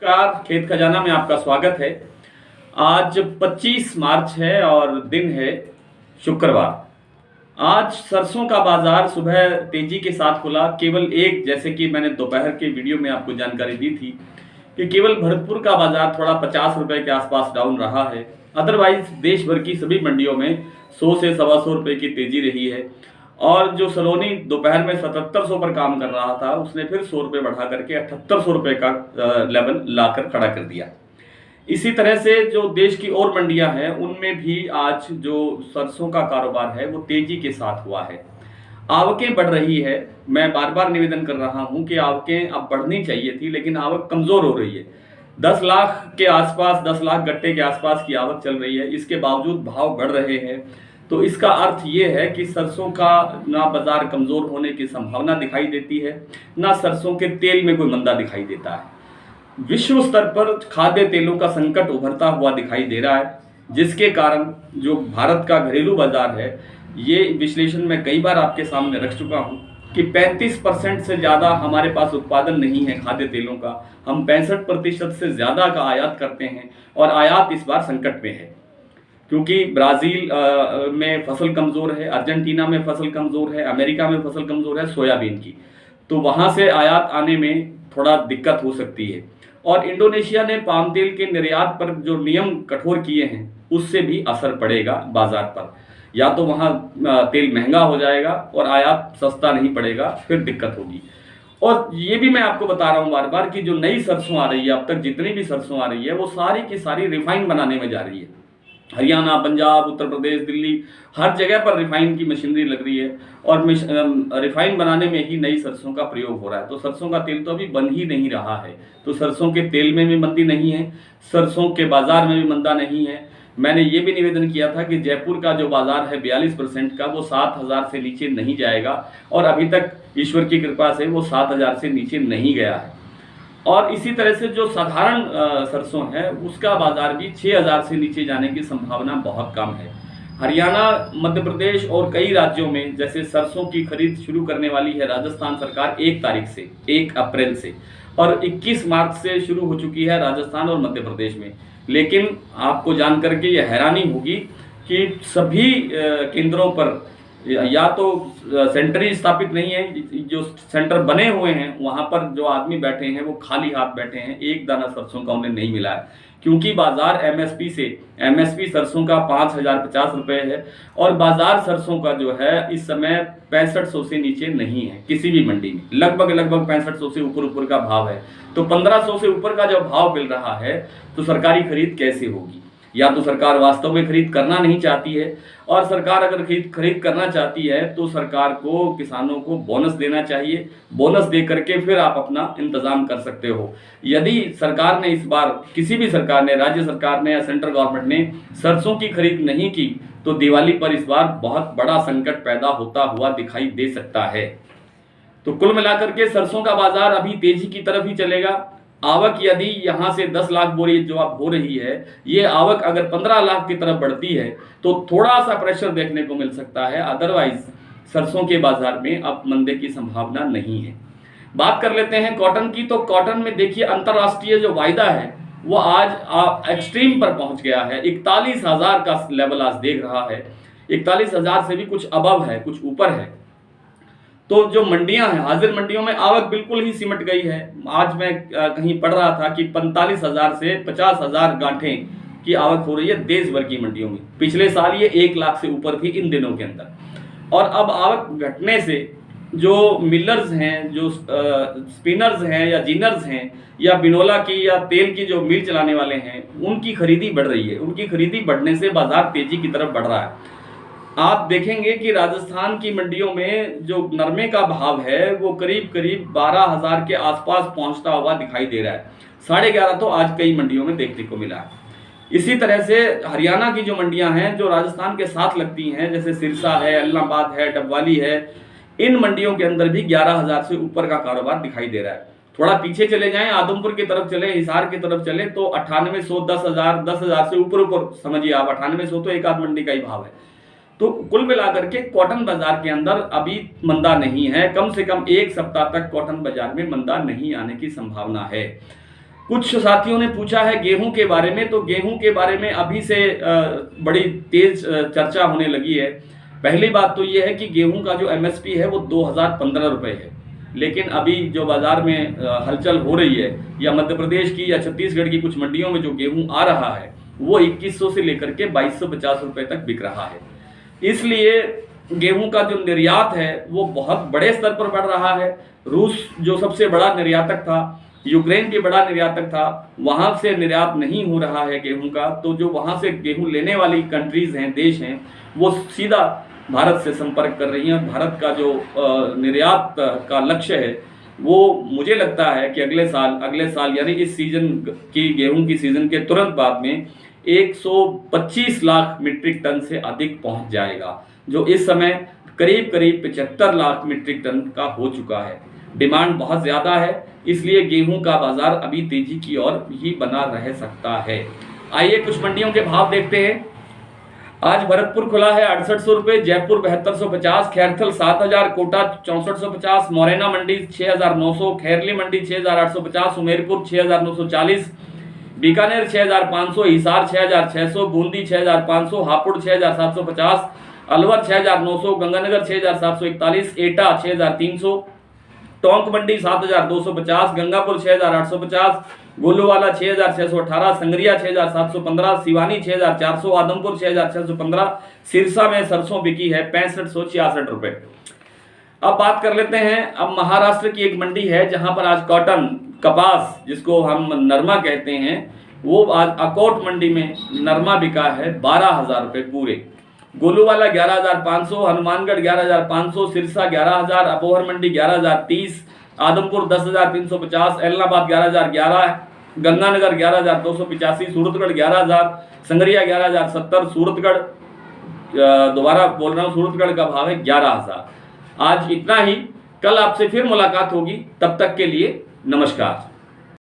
नमस्कार, खेत खजाना में आपका स्वागत है। आज 25 मार्च है और दिन है शुक्रवार। आज सरसों का बाजार सुबह तेजी के साथ खुला। केवल एक, जैसे कि मैंने दोपहर के वीडियो में आपको जानकारी दी थी कि केवल भरतपुर का बाजार थोड़ा 50 रुपए के आसपास डाउन रहा है। अदरवाइज देश भर की सभी मंडियों में 100 से 125 रुपए की तेजी रही है। और जो सलोनी दोपहर में 7700 पर काम कर रहा था, उसने फिर 100 रुपये बढ़ा करके 7800 रुपये का लेवल लाकर खड़ा कर दिया। इसी तरह से जो देश की और मंडियां हैं, उनमें भी आज जो सरसों का कारोबार है वो तेजी के साथ हुआ है। आवकें बढ़ रही है। मैं बार बार निवेदन कर रहा हूं कि आवकें अब बढ़नी चाहिए थी, लेकिन आवक कमजोर हो रही है। 10 लाख के आसपास, 10 लाख गट्टे के आसपास की आवक चल रही है। इसके बावजूद भाव बढ़ रहे हैं, तो इसका अर्थ ये है कि सरसों का ना बाजार कमजोर होने की संभावना दिखाई देती है, ना सरसों के तेल में कोई मंदा दिखाई देता है। विश्व स्तर पर खाद्य तेलों का संकट उभरता हुआ दिखाई दे रहा है, जिसके कारण जो भारत का घरेलू बाजार है, ये विश्लेषण में कई बार आपके सामने रख चुका हूं कि 35% से ज़्यादा हमारे पास उत्पादन नहीं है खाद्य तेलों का। हम 65% से ज़्यादा का आयात करते हैं, और आयात इस बार संकट में है क्योंकि ब्राज़ील में फसल कमज़ोर है, अर्जेंटीना में फसल कमज़ोर है, अमेरिका में फसल कमज़ोर है सोयाबीन की, तो वहाँ से आयात आने में थोड़ा दिक्कत हो सकती है। और इंडोनेशिया ने पाम तेल के निर्यात पर जो नियम कठोर किए हैं, उससे भी असर पड़ेगा बाजार पर। या तो वहाँ तेल महंगा हो जाएगा और आयात सस्ता नहीं पड़ेगा, फिर दिक्कत होगी। और ये भी मैं आपको बता रहा हूँ बार बार कि जो नई सरसों आ रही है, अब तक जितनी भी सरसों आ रही है, वो सारी की सारी रिफाइन बनाने में जा रही है। हरियाणा, पंजाब, उत्तर प्रदेश, दिल्ली, हर जगह पर रिफाइन की मशीनरी लग रही है, और रिफाइन बनाने में ही नई सरसों का प्रयोग हो रहा है। तो सरसों का तेल तो अभी बन ही नहीं रहा है, तो सरसों के तेल में भी मंदी नहीं है, सरसों के बाजार में भी मंदा नहीं है। मैंने ये भी निवेदन किया था कि जयपुर का जो बाजार है 42% का, वो 7000 से नीचे नहीं जाएगा, और अभी तक ईश्वर की कृपा से वो 7000 से नीचे नहीं गया है। और इसी तरह से जो साधारण सरसों है, उसका बाजार भी 6000 से नीचे जाने की संभावना बहुत कम है। हरियाणा, मध्य प्रदेश और कई राज्यों में जैसे सरसों की खरीद शुरू करने वाली है राजस्थान सरकार 1 तारीख से, 1 अप्रैल से, और 21 मार्च से शुरू हो चुकी है राजस्थान और मध्य प्रदेश में। लेकिन आपको जान करके ये हैरानी होगी कि सभी केंद्रों पर या तो सेंटर ही स्थापित नहीं है, जो सेंटर बने हुए हैं वहां पर जो आदमी बैठे हैं वो खाली हाथ बैठे हैं। एक दाना सरसों का उन्हें नहीं मिला है, क्योंकि बाजार एमएसपी सरसों का 5050 रुपये है, और बाजार सरसों का जो है इस समय 6500 से नीचे नहीं है किसी भी मंडी में। लगभग 6500 से ऊपर का भाव है। तो 1500 से ऊपर का जब भाव मिल रहा है, तो सरकारी खरीद कैसे होगी? या तो सरकार वास्तव में खरीद करना नहीं चाहती है, और सरकार अगर खरीद करना चाहती है तो सरकार को किसानों को बोनस देना चाहिए। बोनस दे करके फिर आप अपना इंतजाम कर सकते हो। यदि सरकार ने इस बार, किसी भी सरकार ने, राज्य सरकार ने या सेंट्रल गवर्नमेंट ने सरसों की खरीद नहीं की, तो दिवाली पर इस बार बहुत बड़ा संकट पैदा होता हुआ दिखाई दे सकता है। तो कुल मिलाकर के सरसों का बाजार अभी तेजी की तरफ ही चलेगा। आवक यदि यहाँ से 10 लाख बोरी जो अब हो रही है, ये आवक अगर 15 लाख की तरफ बढ़ती है, तो थोड़ा सा प्रेशर देखने को मिल सकता है। अदरवाइज सरसों के बाजार में अब मंदे की संभावना नहीं है। बात कर लेते हैं कॉटन की। तो कॉटन में देखिए, अंतर्राष्ट्रीय जो वायदा है वो आज एक्सट्रीम पर पहुंच गया है। 41,000 का लेवल आज देख रहा है। 41,000 से भी कुछ अबव है, कुछ ऊपर है। तो जो मंडियां हैं, हाजिर मंडियों में आवक बिल्कुल ही सिमट गई है। आज मैं कहीं पढ़ रहा था कि 45,000 से 50,000 गांठें की आवक हो रही है देश भर की मंडियों में। पिछले साल ये 1 लाख से ऊपर थी इन दिनों के अंदर। और अब आवक घटने से जो मिलर्स हैं, जो स्पिनर्स हैं या जिनर्स हैं, या बिनोला की या तेल की जो मिल चलाने वाले हैं, उनकी खरीदी बढ़ रही है। उनकी खरीदी बढ़ने से बाजार तेजी की तरफ बढ़ रहा है। आप देखेंगे कि राजस्थान की मंडियों में जो नरमे का भाव है वो करीब 12,000 के आसपास पहुंचता हुआ दिखाई दे रहा है। 11.5 तो आज कई मंडियों में देखने को मिला है। इसी तरह से हरियाणा की जो मंडियां हैं, जो राजस्थान के साथ लगती हैं, जैसे सिरसा है, अलनाबाद है, डबवाली है, इन मंडियों के अंदर भी 11,000 से ऊपर का कारोबार दिखाई दे रहा है। थोड़ा पीछे चले जाएं, आदमपुर की तरफ चले, हिसार की तरफ चले, तो 9800, 10,000 से ऊपर समझिए आप। 9800 तो एक आध मंडी का ही भाव है। तो कुल मिलाकर के कॉटन बाजार के अंदर अभी मंदा नहीं है। कम से कम 1 सप्ताह तक कॉटन बाजार में मंदा नहीं आने की संभावना है। कुछ साथियों ने पूछा है गेहूं के बारे में, तो गेहूं के बारे में अभी से बड़ी तेज चर्चा होने लगी है। पहली बात तो ये है कि गेहूं का जो एमएसपी है वो 2015 रुपये है, लेकिन अभी जो बाजार में हलचल हो रही है, या मध्य प्रदेश की या छत्तीसगढ़ की कुछ मंडियों में जो गेहूं आ रहा है वो 2100 से लेकर के 2250 रुपये तक बिक रहा है। इसलिए गेहूं का जो निर्यात है वो बहुत बड़े स्तर पर बढ़ रहा है। रूस जो सबसे बड़ा निर्यातक था, यूक्रेन भी बड़ा निर्यातक था, वहां से निर्यात नहीं हो रहा है गेहूं का। तो जो वहां से गेहूं लेने वाली कंट्रीज हैं, देश हैं, वो सीधा भारत से संपर्क कर रही हैं। भारत का जो निर्यात का लक्ष्य है वो मुझे लगता है कि अगले साल यानी इस सीजन की, गेहूं की सीजन के तुरंत बाद में 125 लाख मीट्रिक टन से अधिक पहुंच जाएगा, जो इस समय करीब 75 लाख मीट्रिक टन का हो चुका है। डिमांड बहुत ज़्यादा है, इसलिए गेहूं का बाजार अभी तेजी की ओर ही बना रह सकता है। आइए कुछ मंडियों के भाव देखते हैं। आज भरतपुर खुला है 6800 रुपये, जयपुर 7250, खैरथल 7000, कोटा 6450, मोरैना मंडी 6900, खैरली मंडी 6850, सुमेरपुर 6940, बीकानेर 6500, हिसार 6600, बूंदी 6500, हापुड़ 6750, अलवर 6900, गंगानगर 6741, एटा 6300, टोंक मंडी 7250, गंगापुर 6850, गोलूवाला 6618, संगरिया 6715, सिवानी 6400, आदमपुर 6615, सिरसा में सरसों बिकी है 6566 रुपए। अब बात कर लेते हैं, अब महाराष्ट्र की एक मंडी है जहां पर आज कॉटन, कपास जिसको हम नरमा कहते हैं, वो आज अकोट मंडी में नरमा बिका है 12000 रुपये पूरे। गोलूवाला 11500, हनुमानगढ़ 11500, सिरसा 11000, अपोहर मंडी 11030, आदमपुर 10350, एलनाबाद 11011, गंगानगर 11285, सूरतगढ़ 11000, संगरिया 11070, सूरतगढ़ दोबारा बोल रहा हूँ, सूरतगढ़ का भाव है 11000। आज इतना ही, कल आपसे फिर मुलाकात होगी, तब तक के लिए नमस्कार।